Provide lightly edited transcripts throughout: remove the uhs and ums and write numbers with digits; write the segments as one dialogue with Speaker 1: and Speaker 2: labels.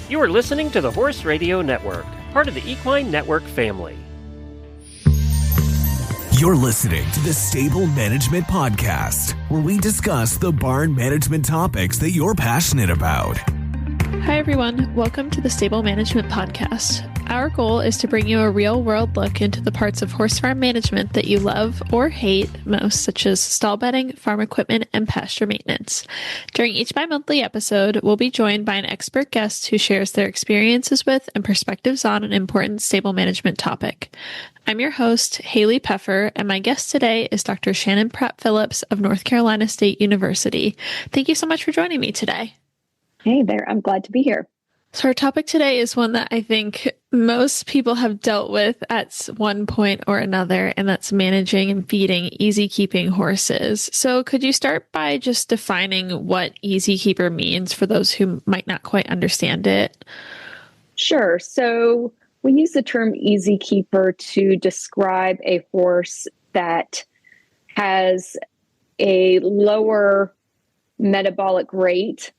Speaker 1: You are listening to the Horse Radio Network, part of the Equine Network family.
Speaker 2: You're listening to the Stable Management Podcast, where we discuss the barn management topics that you're passionate about.
Speaker 3: Hi, everyone. Welcome to the Stable Management Podcast. Our goal is to bring you a real-world look into the parts of horse farm management that you love or hate most, such as stall bedding, farm equipment, and pasture maintenance. During each bi-monthly episode, we'll be joined by an expert guest who shares their experiences with and perspectives on an important stable management topic. I'm your host, Hailey Pfeffer, and my guest today is Dr. Shannon Pratt-Phillips of North Carolina State University. Thank you so much for joining me today.
Speaker 4: Hey there, I'm glad to be here.
Speaker 3: So our topic today is one that I think most people have dealt with at one point or another, and that's managing and feeding easy keeping horses. So could you start by just defining what easy keeper means for those who might not quite understand it?
Speaker 4: Sure. So we use the term easy keeper to describe a horse that has a lower metabolic rate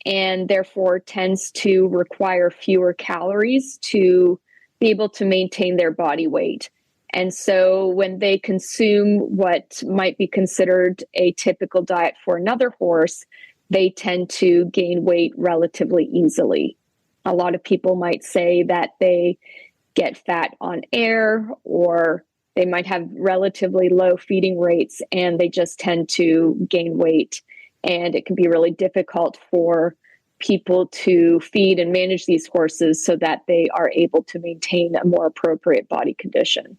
Speaker 4: and therefore tends to require fewer calories to be able to maintain their body weight. And so when they consume what might be considered a typical diet for another horse, they tend to gain weight relatively easily. A lot of people might say that they get fat on air, or they might have relatively low feeding rates and they just tend to gain weight. And it can be really difficult for people to feed and manage these horses so that they are able to maintain a more appropriate body condition.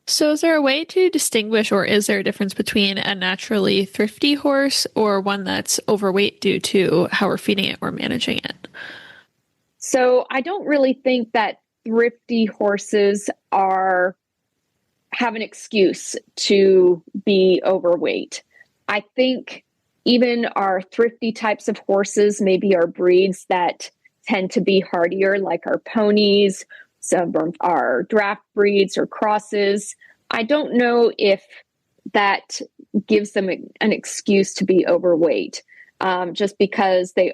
Speaker 3: So is there a way to distinguish, or is there a difference between a naturally thrifty horse or one that's overweight due to how we're feeding it or managing it?
Speaker 4: So I don't really think that thrifty horses have an excuse to be overweight. I think even our thrifty types of horses, maybe our breeds that tend to be hardier, like our ponies, some of our draft breeds or crosses, I don't know if that gives them an excuse to be overweight, just because they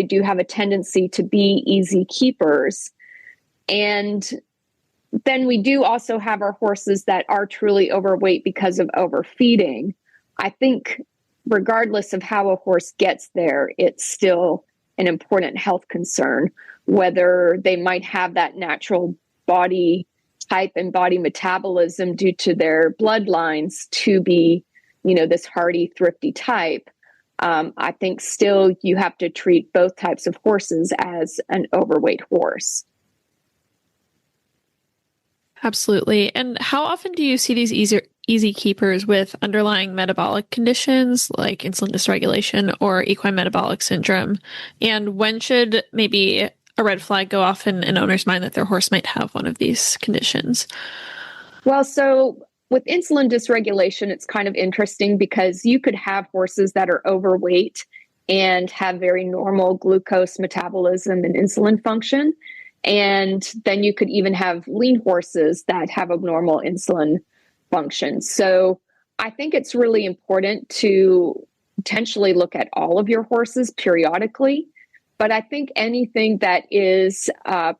Speaker 4: do have a tendency to be easy keepers. And then we do also have our horses that are truly overweight because of overfeeding. I think regardless of how a horse gets there, it's still an important health concern, whether they might have that natural body type and body metabolism due to their bloodlines to be, this hardy, thrifty type. I think still you have to treat both types of horses as an overweight horse.
Speaker 3: Absolutely. And how often do you see these easy keepers with underlying metabolic conditions like insulin dysregulation or equine metabolic syndrome? And when should maybe a red flag go off in an owner's mind that their horse might have one of these conditions?
Speaker 4: Well, so with insulin dysregulation, it's kind of interesting because you could have horses that are overweight and have very normal glucose metabolism and insulin function. And then you could even have lean horses that have abnormal insulin function. So I think it's really important to potentially look at all of your horses periodically. But I think anything that is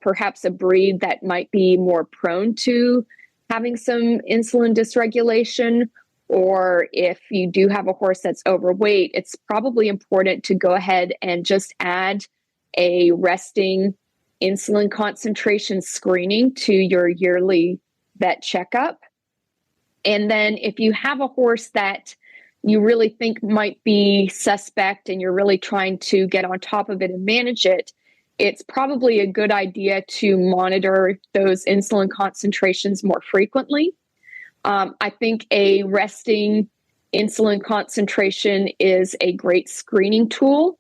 Speaker 4: perhaps a breed that might be more prone to having some insulin dysregulation, or if you do have a horse that's overweight, it's probably important to go ahead and just add a resting insulin concentration screening to your yearly vet checkup. And then if you have a horse that you really think might be suspect and you're really trying to get on top of it and manage it, it's probably a good idea to monitor those insulin concentrations more frequently. I think a resting insulin concentration is a great screening tool.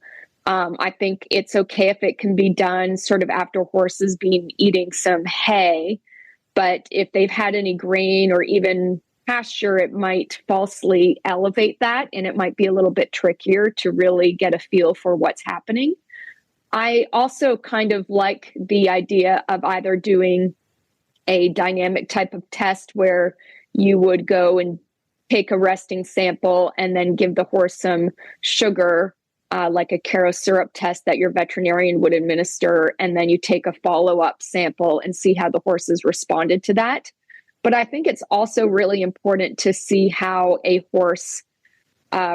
Speaker 4: I think it's okay if it can be done sort of after horses being eating some hay, but if they've had any grain or even pasture, it might falsely elevate that, and it might be a little bit trickier to really get a feel for what's happening. I also kind of like the idea of either doing a dynamic type of test where you would go and take a resting sample and then give the horse some sugar like a Caro syrup test that your veterinarian would administer, and then you take a follow-up sample and see how the horses responded to that. But I think it's also really important to see how a horse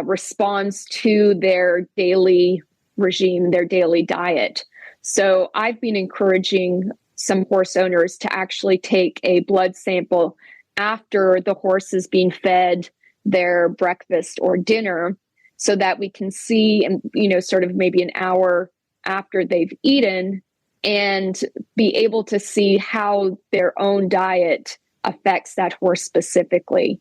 Speaker 4: responds to their daily regime, their daily diet. So I've been encouraging some horse owners to actually take a blood sample after the horse is being fed their breakfast or dinner, so that we can see, and sort of maybe an hour after they've eaten, and be able to see how their own diet affects that horse specifically,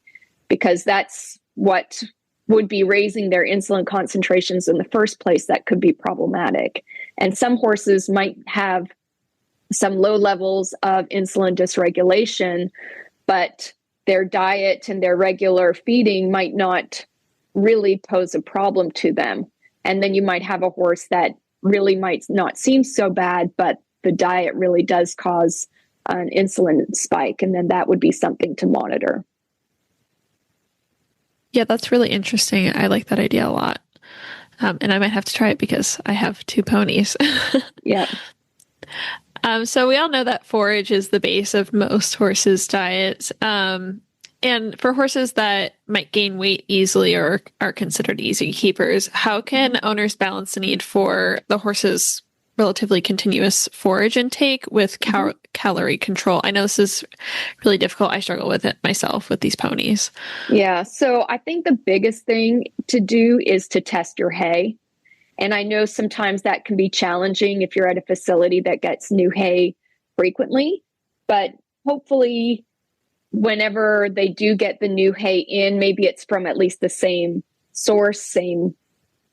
Speaker 4: because that's what would be raising their insulin concentrations in the first place that could be problematic. And some horses might have some low levels of insulin dysregulation, but their diet and their regular feeding might not really pose a problem to them. And then you might have a horse that really might not seem so bad, but the diet really does cause an insulin spike. And then that would be something to monitor.
Speaker 3: Yeah, that's really interesting. I like that idea a lot. And I might have to try it because I have 2 ponies.
Speaker 4: Yeah.
Speaker 3: So we all know that forage is the base of most horses' diets. And for horses that might gain weight easily or are considered easy keepers, how can owners balance the need for the horse's relatively continuous forage intake with calorie control? I know this is really difficult. I struggle with it myself with these ponies.
Speaker 4: Yeah. So I think the biggest thing to do is to test your hay. And I know sometimes that can be challenging if you're at a facility that gets new hay frequently, but hopefully whenever they do get the new hay in, maybe it's from at least the same source, same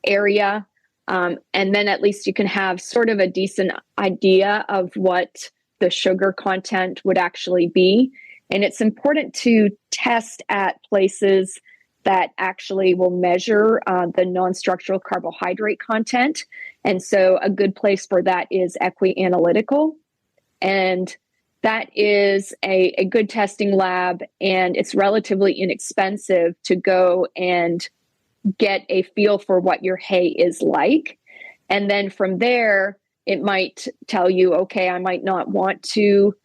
Speaker 4: area. And then at least you can have sort of a decent idea of what the sugar content would actually be. And it's important to test at places that actually will measure the non-structural carbohydrate content. And so a good place for that is Equi-Analytical. And that is a good testing lab, and it's relatively inexpensive to go and get a feel for what your hay is like. And then from there, it might tell you, okay, I might not want to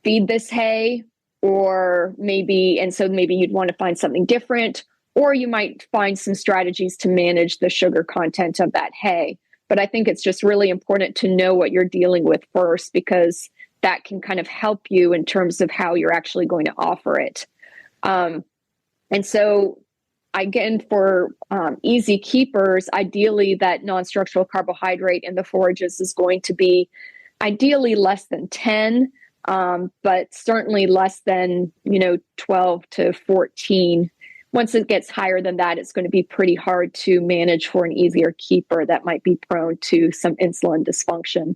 Speaker 4: feed this hay, or maybe you'd want to find something different, or you might find some strategies to manage the sugar content of that hay. But I think it's just really important to know what you're dealing with first, because that can kind of help you in terms of how you're actually going to offer it. And so again, for easy keepers, ideally that non-structural carbohydrate in the forages is going to be ideally less than 10, but certainly less than 12 to 14. Once it gets higher than that, it's going to be pretty hard to manage for an easier keeper that might be prone to some insulin dysfunction.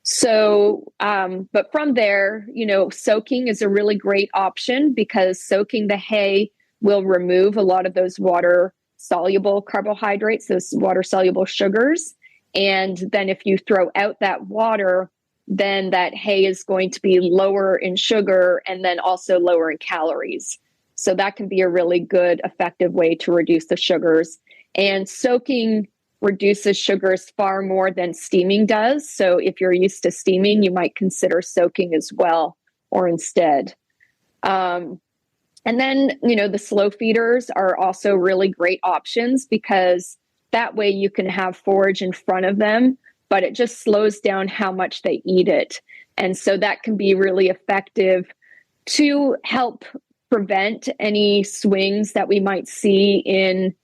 Speaker 4: So, but from there, soaking is a really great option, because soaking the hay will remove a lot of those water-soluble carbohydrates, those water-soluble sugars. And then if you throw out that water, then that hay is going to be lower in sugar and then also lower in calories. So that can be a really good, effective way to reduce the sugars. And soaking reduces sugars far more than steaming does. So if you're used to steaming, you might consider soaking as well, or instead. And then, the slow feeders are also really great options, because that way you can have forage in front of them, but it just slows down how much they eat it. And so that can be really effective to help prevent any swings that we might see in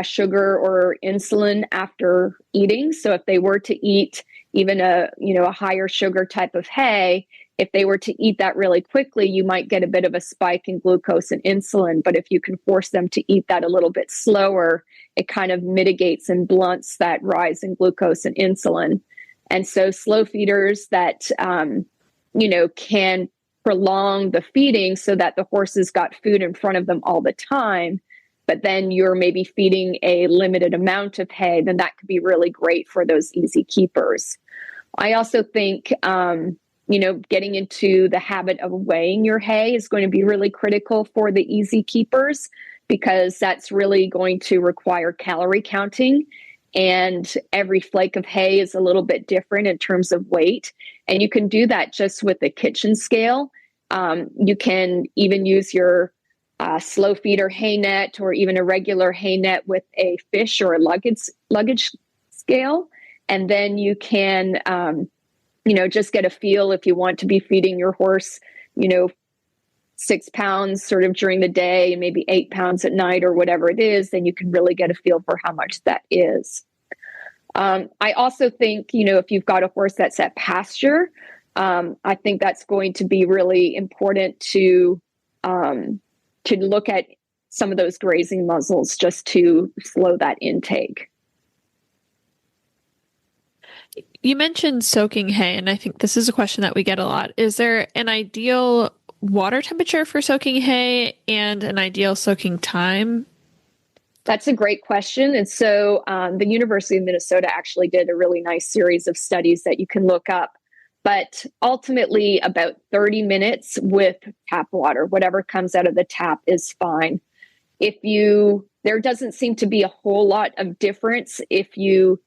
Speaker 4: sugar or insulin after eating. So if they were to eat even a higher sugar type of hay, if they were to eat that really quickly, you might get a bit of a spike in glucose and insulin. But if you can force them to eat that a little bit slower, it kind of mitigates and blunts that rise in glucose and insulin. And so slow feeders that, can prolong the feeding so that the horses got food in front of them all the time, but then you're maybe feeding a limited amount of hay, then that could be really great for those easy keepers. I also think, getting into the habit of weighing your hay is going to be really critical for the easy keepers, because that's really going to require calorie counting. and every flake of hay is a little bit different in terms of weight. And you can do that just with a kitchen scale. You can even use your slow feeder hay net, or even a regular hay net with a fish or a luggage scale. And then you can, just get a feel if you want to be feeding your horse, 6 pounds sort of during the day, maybe 8 pounds at night or whatever it is, then you can really get a feel for how much that is. I also think, if you've got a horse that's at pasture, I think that's going to be really important to look at some of those grazing muzzles just to slow that intake.
Speaker 3: You mentioned soaking hay, and I think this is a question that we get a lot. Is there an ideal water temperature for soaking hay and an ideal soaking time?
Speaker 4: That's a great question. And so the University of Minnesota actually did a really nice series of studies that you can look up. But ultimately, about 30 minutes with tap water, whatever comes out of the tap is fine. There doesn't seem to be a whole lot of difference if you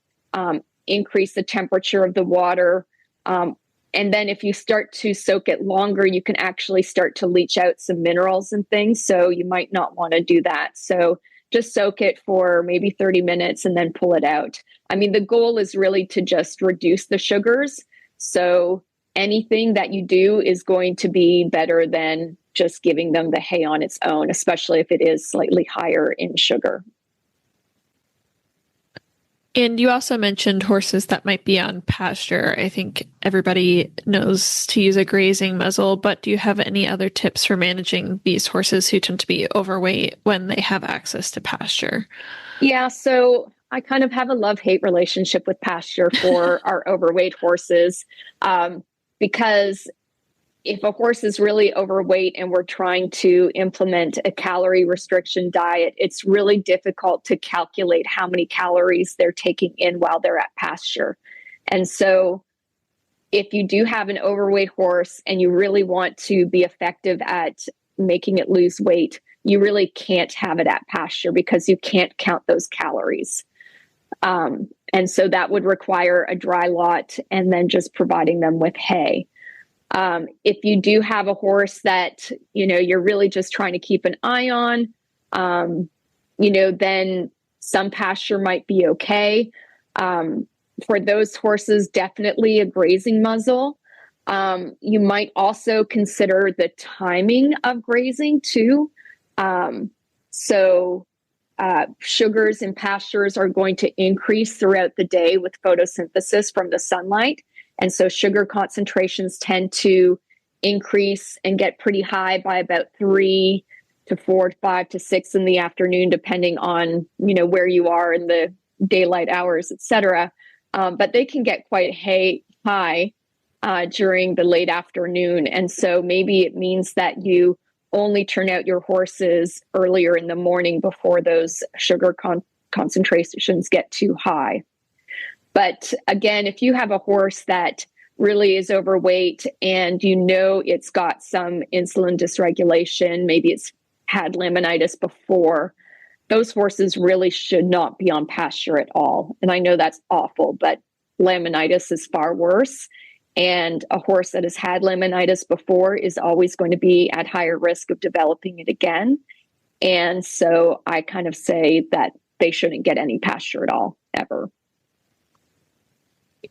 Speaker 4: increase the temperature of the water. And then if you start to soak it longer, you can actually start to leach out some minerals and things. So you might not want to do that. So just soak it for maybe 30 minutes and then pull it out. I mean, the goal is really to just reduce the sugars. So anything that you do is going to be better than just giving them the hay on its own, especially if it is slightly higher in sugar.
Speaker 3: And you also mentioned horses that might be on pasture. I think everybody knows to use a grazing muzzle, but do you have any other tips for managing these horses who tend to be overweight when they have access to pasture?
Speaker 4: Yeah, so I kind of have a love-hate relationship with pasture for our overweight horses, because if a horse is really overweight and we're trying to implement a calorie restriction diet, it's really difficult to calculate how many calories they're taking in while they're at pasture. And so if you do have an overweight horse and you really want to be effective at making it lose weight, you really can't have it at pasture because you can't count those calories. And so that would require a dry lot and then just providing them with hay. If you do have a horse that, you're really just trying to keep an eye on, then some pasture might be okay. For those horses, definitely a grazing muzzle. You might also consider the timing of grazing too. Sugars in pastures are going to increase throughout the day with photosynthesis from the sunlight. And so sugar concentrations tend to increase and get pretty high by about 3 to 4 to 5 to 6 in the afternoon, depending on, where you are in the daylight hours, et cetera. But they can get quite high during the late afternoon. And so maybe it means that you only turn out your horses earlier in the morning before those sugar concentrations get too high. But again, if you have a horse that really is overweight and it's got some insulin dysregulation, maybe it's had laminitis before, those horses really should not be on pasture at all. And I know that's awful, but laminitis is far worse. And a horse that has had laminitis before is always going to be at higher risk of developing it again. And so I kind of say that they shouldn't get any pasture at all, ever.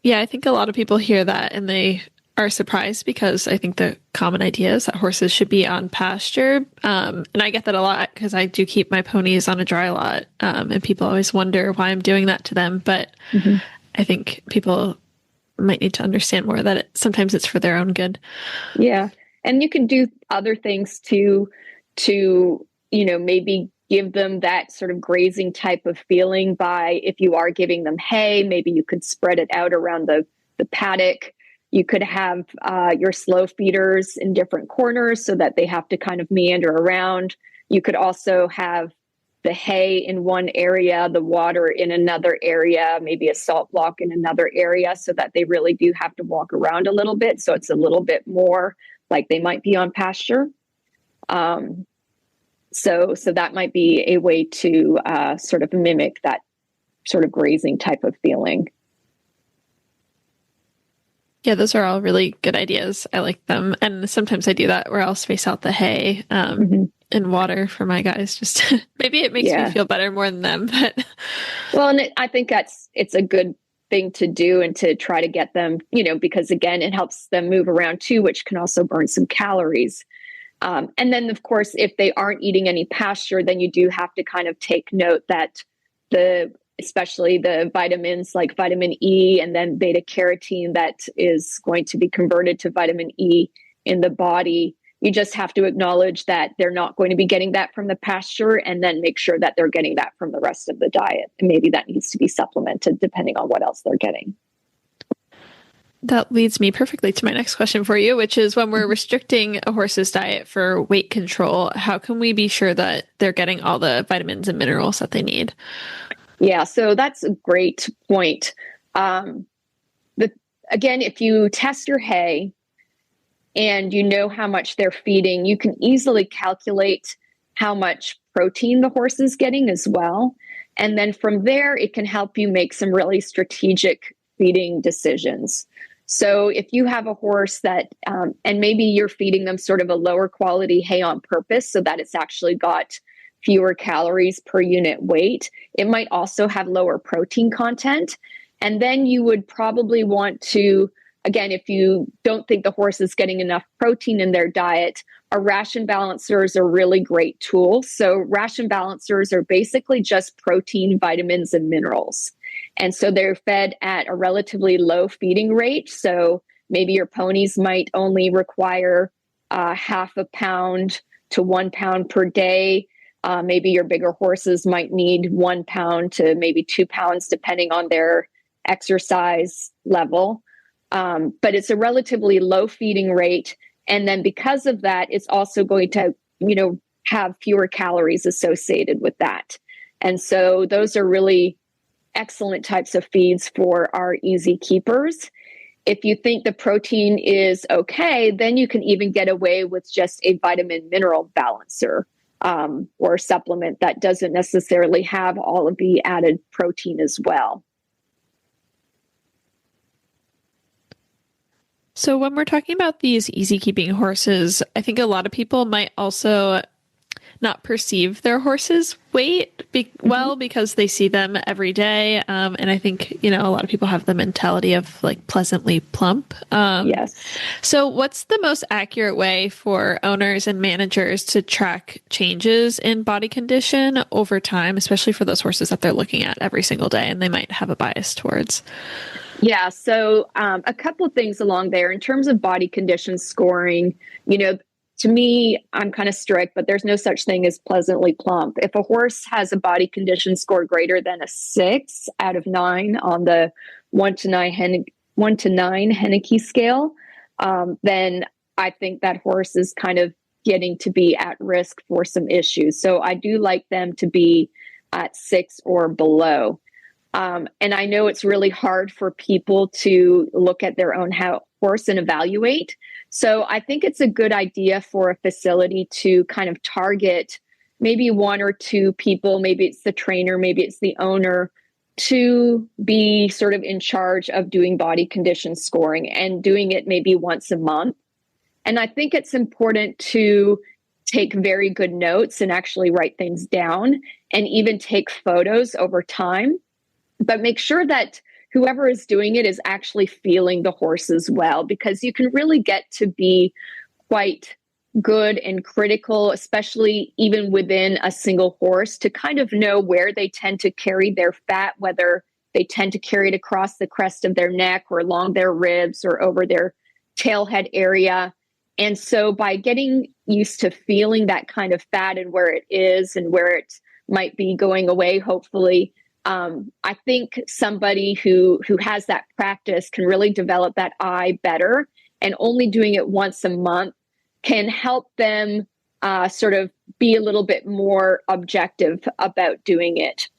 Speaker 3: Yeah, I think a lot of people hear that and they are surprised because I think the common idea is that horses should be on pasture. And I get that a lot because I do keep my ponies on a dry lot. And people always wonder why I'm doing that to them. But I think people might need to understand more that sometimes it's for their own good.
Speaker 4: Yeah. And you can do other things to maybe give them that sort of grazing type of feeling by, if you are giving them hay, maybe you could spread it out around the paddock. You could have your slow feeders in different corners so that they have to kind of meander around. You could also have the hay in one area, the water in another area, maybe a salt block in another area, so that they really do have to walk around a little bit. So it's a little bit more like they might be on pasture. So that might be a way to sort of mimic that sort of grazing type of feeling.
Speaker 3: Yeah, those are all really good ideas. I like them. And sometimes I do that where I'll space out the hay and water for my guys. Just maybe it makes me feel better more than them. But
Speaker 4: well, and I think it's a good thing to do and to try to get them, because again, it helps them move around too, which can also burn some calories. And then, of course, if they aren't eating any pasture, then you do have to kind of take note that especially the vitamins like vitamin E and then beta carotene that is going to be converted to vitamin E in the body. You just have to acknowledge that they're not going to be getting that from the pasture, and then make sure that they're getting that from the rest of the diet. And maybe that needs to be supplemented depending on what else they're getting.
Speaker 3: That leads me perfectly to my next question for you, which is when we're restricting a horse's diet for weight control, how can we be sure that they're getting all the vitamins and minerals that they need?
Speaker 4: Yeah, so that's a great point. Again, if you test your hay and you know how much they're feeding, you can easily calculate how much protein the horse is getting as well. And then from there, it can help you make some really strategic feeding decisions. So if you have a horse that, and maybe you're feeding them sort of a lower quality hay on purpose so that it's actually got fewer calories per unit weight, it might also have lower protein content. And then you would probably want to, again, if you don't think the horse is getting enough protein in their diet, our ration balancers are really great tools. So ration balancers are basically just protein, vitamins, and minerals. And so they're fed at a relatively low feeding rate. So maybe your ponies might only require half a pound to 1 pound per day. Maybe your bigger horses might need 1 pound to maybe 2 pounds, depending on their exercise level. But it's a relatively low feeding rate. And then because of that, it's also going to, have fewer calories associated with that. And so those are really excellent types of feeds for our easy keepers. If you think the protein is okay, then you can even get away with just a vitamin mineral balancer. Or a supplement that doesn't necessarily have all of the added protein as well.
Speaker 3: So when we're talking about these easy keeping horses, I think a lot of people might also not perceive their horse's weight well because they see them every day. And I think, a lot of people have the mentality of like pleasantly plump.
Speaker 4: Yes.
Speaker 3: So what's the most accurate way for owners and managers to track changes in body condition over time, especially for those horses that they're looking at every single day and they might have a bias towards?
Speaker 4: Yeah. So a couple of things along there in terms of body condition scoring, to me, I'm kind of strict, but there's no such thing as pleasantly plump. If a horse has a body condition score greater than a 6 out of 9 on the 1 to 9 Henneke scale, then I think that horse is kind of getting to be at risk for some issues. So I do like them to be at 6 or below. And I know it's really hard for people to look at their own horse and evaluate. So I think it's a good idea for a facility to kind of target maybe 1 or 2 people, maybe it's the trainer, maybe it's the owner, to be sort of in charge of doing body condition scoring and doing it maybe once a month. And I think it's important to take very good notes and actually write things down and even take photos over time. But make sure that whoever is doing it is actually feeling the horse as well, because you can really get to be quite good and critical, especially even within a single horse, to kind of know where they tend to carry their fat, whether they tend to carry it across the crest of their neck or along their ribs or over their tailhead area. And so by getting used to feeling that kind of fat and where it is and where it might be going away, hopefully, I think somebody who has that practice can really develop that eye better, and only doing it once a month can help them sort of be a little bit more objective about doing it.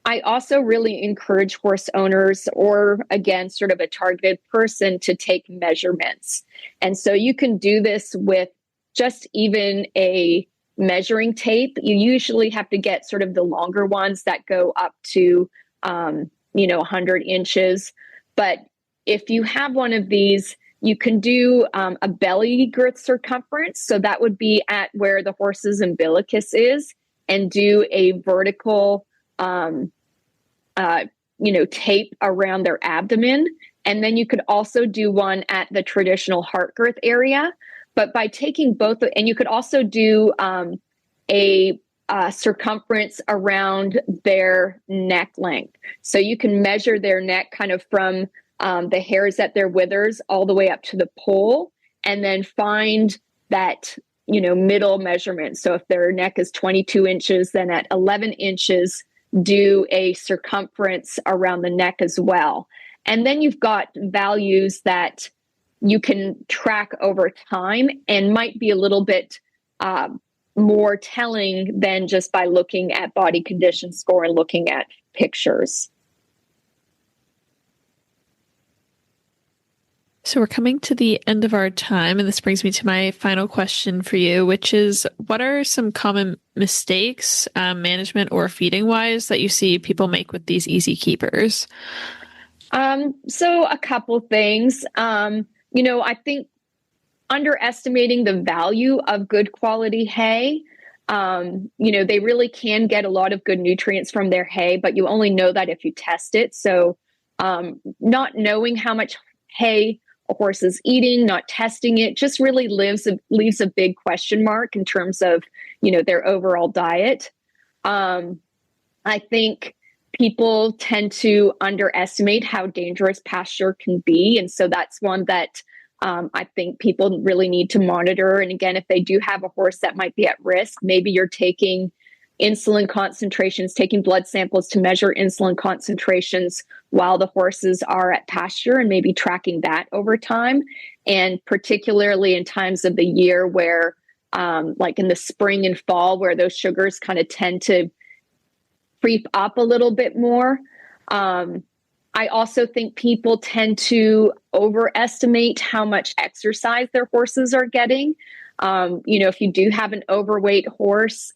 Speaker 4: I also really encourage horse owners, or again, sort of a targeted person, to take measurements. And so you can do this with just even a measuring tape. You usually have to get sort of the longer ones that go up to 100 inches. But if you have one of these, you can do a belly girth circumference. So that would be at where the horse's umbilicus is, and do a vertical, tape around their abdomen. And then you could also do one at the traditional heart girth area. But by taking both, and you could also do a circumference around their neck length. So you can measure their neck kind of from the hairs at their withers all the way up to the pole, and then find that, middle measurement. So if their neck is 22 inches, then at 11 inches, do a circumference around the neck as well. And then you've got values that you can track over time and might be a little bit more telling than just by looking at body condition score and looking at pictures.
Speaker 3: So we're coming to the end of our time, and this brings me to my final question for you, which is, what are some common mistakes, management or feeding wise, that you see people make with these easy keepers?
Speaker 4: So a couple things. I think underestimating the value of good quality hay. They really can get a lot of good nutrients from their hay, but you only know that if you test it. So not knowing how much hay a horse is eating, not testing it, just really leaves a big question mark in terms of, their overall diet. I think people tend to underestimate how dangerous pasture can be. And so that's one that I think people really need to monitor. And again, if they do have a horse that might be at risk, maybe you're taking insulin concentrations, taking blood samples to measure insulin concentrations while the horses are at pasture, and maybe tracking that over time. And particularly in times of the year where, like in the spring and fall, where those sugars kind of tend to creep up a little bit more. I also think people tend to overestimate how much exercise their horses are getting. If you do have an overweight horse,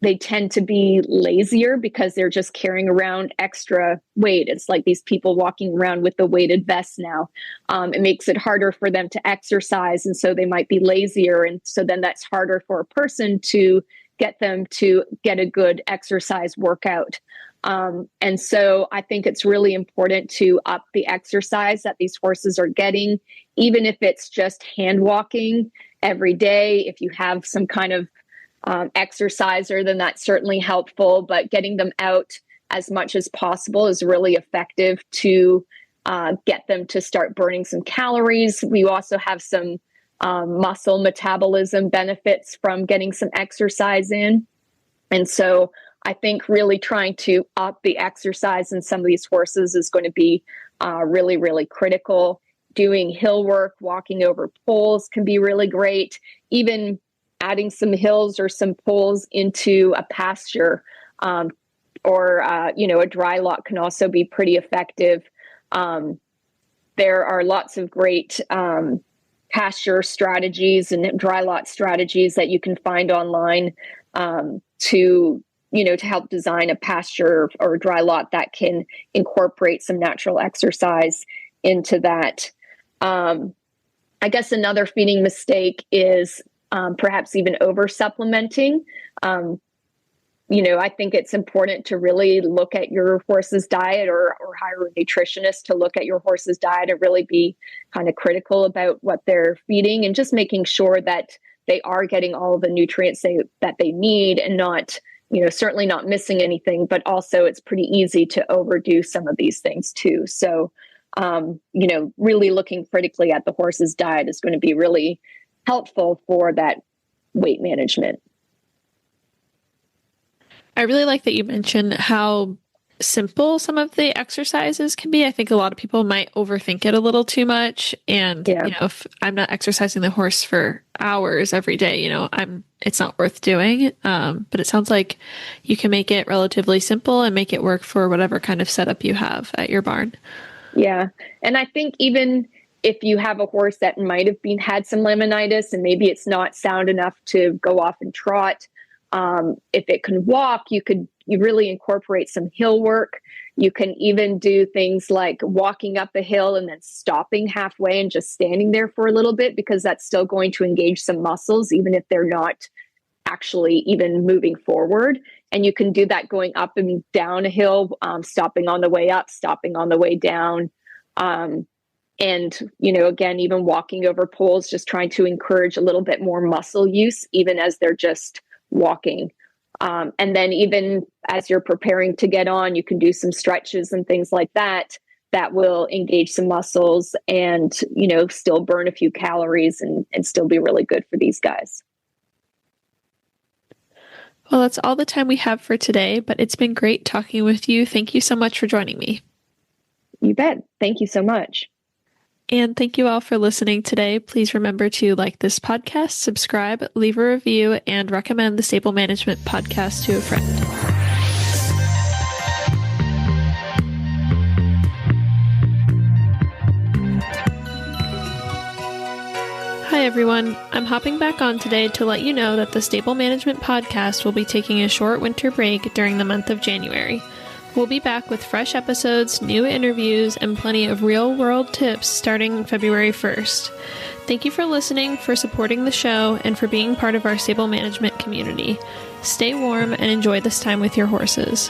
Speaker 4: they tend to be lazier because they're just carrying around extra weight. It's like these people walking around with the weighted vest now. It makes it harder for them to exercise, and so they might be lazier. And so then that's harder for a person to get them to get a good exercise workout. And so I think it's really important to up the exercise that these horses are getting, even if it's just hand walking every day. If you have some kind of exerciser, then that's certainly helpful, but getting them out as much as possible is really effective to get them to start burning some calories. We also have some muscle metabolism benefits from getting some exercise in. And so I think really trying to up the exercise in some of these horses is going to be really, really critical. Doing hill work, walking over poles can be really great. Even adding some hills or some poles into a pasture or a dry lot can also be pretty effective. There are lots of great pasture strategies and dry lot strategies that you can find online to help design a pasture or dry lot that can incorporate some natural exercise into that. I guess another feeding mistake is perhaps even over supplementing. I think it's important to really look at your horse's diet or hire a nutritionist to look at your horse's diet and really be kind of critical about what they're feeding, and just making sure that they are getting all of the nutrients that they need, and not, certainly not missing anything, but also it's pretty easy to overdo some of these things too. So, really looking critically at the horse's diet is going to be really helpful for that weight management.
Speaker 3: I really like that you mentioned how simple some of the exercises can be. I think a lot of people might overthink it a little too much. And, if I'm not exercising the horse for hours every day, it's not worth doing. But it sounds like you can make it relatively simple and make it work for whatever kind of setup you have at your barn.
Speaker 4: Yeah. And I think even if you have a horse that might have had some laminitis and maybe it's not sound enough to go off and trot, if it can walk, you could, you really incorporate some hill work. You can even do things like walking up a hill and then stopping halfway and just standing there for a little bit, because that's still going to engage some muscles, even if they're not actually even moving forward. And you can do that going up and down a hill, stopping on the way up, stopping on the way down. And, again, even walking over poles, just trying to encourage a little bit more muscle use, even as they're just walking. And then even as you're preparing to get on, you can do some stretches and things like that will engage some muscles and, still burn a few calories and still be really good for these guys.
Speaker 3: Well, that's all the time we have for today, but it's been great talking with you. Thank you so much for joining me.
Speaker 4: You bet. Thank you so much.
Speaker 3: And thank you all for listening today. Please remember to like this podcast, subscribe, leave a review, and recommend the Stable Management Podcast to a friend. Hi everyone, I'm hopping back on today to let you know that the Stable Management Podcast will be taking a short winter break during the month of January. We'll be back with fresh episodes, new interviews, and plenty of real-world tips starting February 1st. Thank you for listening, for supporting the show, and for being part of our stable management community. Stay warm and enjoy this time with your horses.